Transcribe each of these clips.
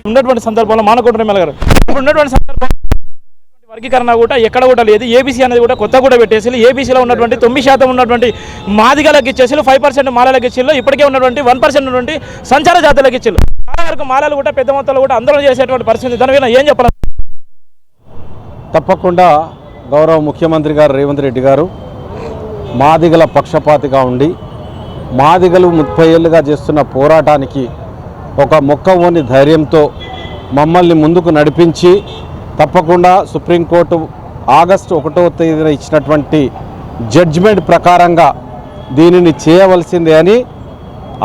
ఉన్నటువంటి సందర్భంలో మానకొండ ఎమ్మెల్యే గారు ఇప్పుడు ఉన్నటువంటి సందర్భంలో వర్గీకరణ కూడా ఎక్కడ కూడా లేదు. ఏబీసీ అనేది కూడా కొత్త కూడా పెట్టేసి ఏబీసీలో ఉన్నటువంటి 9% ఉన్నటువంటి మాదిగలకు ఇచ్చేసి 5% మాలలకు ఇచ్చిళ్ళు. ఇప్పటికే ఉన్నటువంటి 1% ఉన్నటువంటి సంచార జాతులకు ఇచ్చిళ్ళు. చాలా వరకు మాలలు కూడా పెద్ద మొత్తంలో కూడా ఆందోళన చేసేటువంటి పరిస్థితి. దాని మీద ఏం చెప్పాలి? తప్పకుండా గౌరవ ముఖ్యమంత్రి గారు రేవంత్ రెడ్డి గారు మాదిగల పక్షపాతిగా ఉండి మాదిగలు 30 ఏళ్ళుగా చేస్తున్న పోరాటానికి ఒక మొక్కవోని ధైర్యంతో మమ్మల్ని ముందుకు నడిపించి తప్పకుండా సుప్రీంకోర్టు ఆగస్టు 1వ తేదీన ఇచ్చినటువంటి జడ్జిమెంట్ ప్రకారంగా దీనిని చేయవలసిందే అని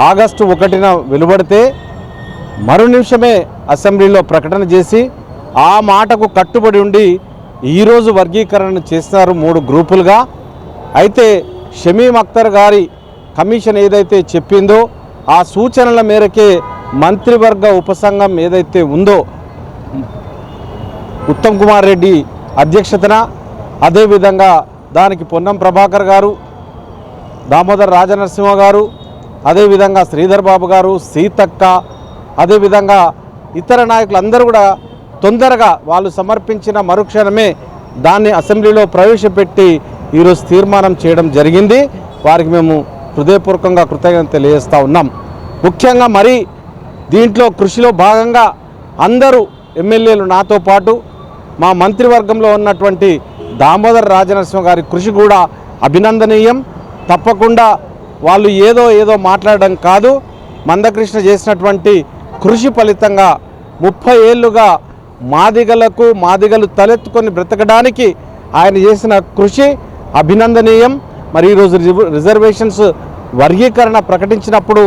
ఆగస్టు 1న వెలువడితే మరు నిమిషమే అసెంబ్లీలో ప్రకటన చేసి ఆ మాటకు కట్టుబడి ఉండి ఈరోజు వర్గీకరణ చేస్తున్నారు 3 గ్రూపులుగా. అయితే షమీమ్ అఖ్తర్ గారి కమిషన్ ఏదైతే చెప్పిందో ఆ సూచనల మేరకే మంత్రివర్గ ఉపసంఘం ఏదైతే ఉందో ఉత్తమ్ కుమార్ రెడ్డి అధ్యక్షతన, అదేవిధంగా దానికి పొన్నం ప్రభాకర్ గారు, దామోదర్ రాజనరసింహ గారు, అదేవిధంగా శ్రీధర్ బాబు గారు, సీతక్క, అదేవిధంగా ఇతర నాయకులందరూ కూడా తొందరగా వాళ్ళు సమర్పించిన మరుక్షణమే దాన్ని అసెంబ్లీలో ప్రవేశపెట్టి ఈరోజు తీర్మానం చేయడం జరిగింది. వారికి మేము హృదయపూర్వకంగా కృతజ్ఞత తెలియజేస్తూ ఉన్నాం. ముఖ్యంగా మరి దీంట్లో కృషిలో భాగంగా అందరూ ఎమ్మెల్యేలు నాతో పాటు మా మంత్రివర్గంలో ఉన్నటువంటి దామోదర్ రాజనరసింహ గారి కృషి కూడా అభినందనీయం. తప్పకుండా వాళ్ళు ఏదో మాట్లాడడం కాదు, మందకృష్ణ చేసినటువంటి కృషి ఫలితంగా 30 ఏళ్ళుగా మాదిగలు తలెత్తుకొని బ్రతకడానికి ఆయన చేసిన కృషి అభినందనీయం. మరి ఈరోజు రిజర్వేషన్స్ వర్గీకరణ ప్రకటించినప్పుడు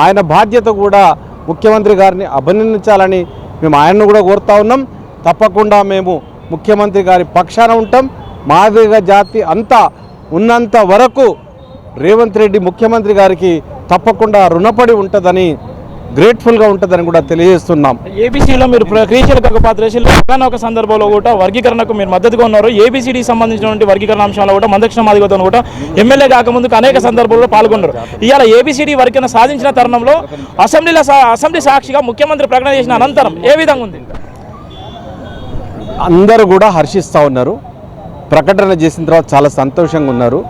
ఆయన బాధ్యత కూడా ముఖ్యమంత్రి గారిని అభినందించాలని మేము ఆయన్ను కూడా కోరుతా ఉన్నాం. తప్పకుండా మేము ముఖ్యమంత్రి గారి పక్షాన ఉంటాం. మాదిగ జాతి అంతా ఉన్నంత వరకు రేవంత్ రెడ్డి ముఖ్యమంత్రి గారికి తప్పకుండా రుణపడి ఉంటుందని, గ్రేట్ఫుల్గా ఉంటుందని కూడా తెలియజేస్తున్నాం. ఏబీసీలో మీరు క్రియాశీలక పాత్ర ఒక సందర్భంలో కూడా వర్గీకరణకు మీరు మద్దతుగా ఉన్నారు. ఏబీసీడీకి సంబంధించినటువంటి వర్గీకరణ అంశాల్లో కూడా మందకృష్ణ మాదిగతో కూడా ఎమ్మెల్యే కాకముందుకు అనేక సందర్భాల్లో పాల్గొన్నారు. ఇవాళ ఏబీసీడీ వర్గీకరణ సాధించిన తరుణంలో అసెంబ్లీ సాక్షిగా ముఖ్యమంత్రి ప్రకటన చేసిన అనంతరం ఏ విధంగా ఉంది? అందరూ కూడా హర్షిస్తూ ఉన్నారు. ప్రకటన చేసిన తర్వాత చాలా సంతోషంగా ఉన్నారు.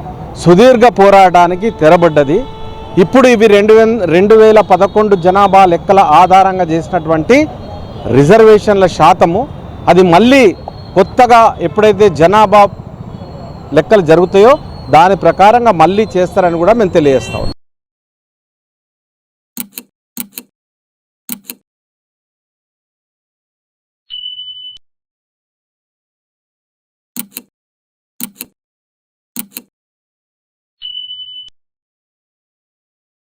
సుదీర్ఘ పోరాటానికి తెరబడ్డది. ఇప్పుడు ఇవి 2011 జనాభా లెక్కల ఆధారంగా చేసినటువంటి రిజర్వేషన్ల శాతము అది మళ్ళీ కొత్తగా ఎప్పుడైతే జనాభా లెక్కలు జరుగుతాయో దాని ప్రకారంగా మళ్ళీ చేస్తారని కూడా మేము తెలియజేస్తాం.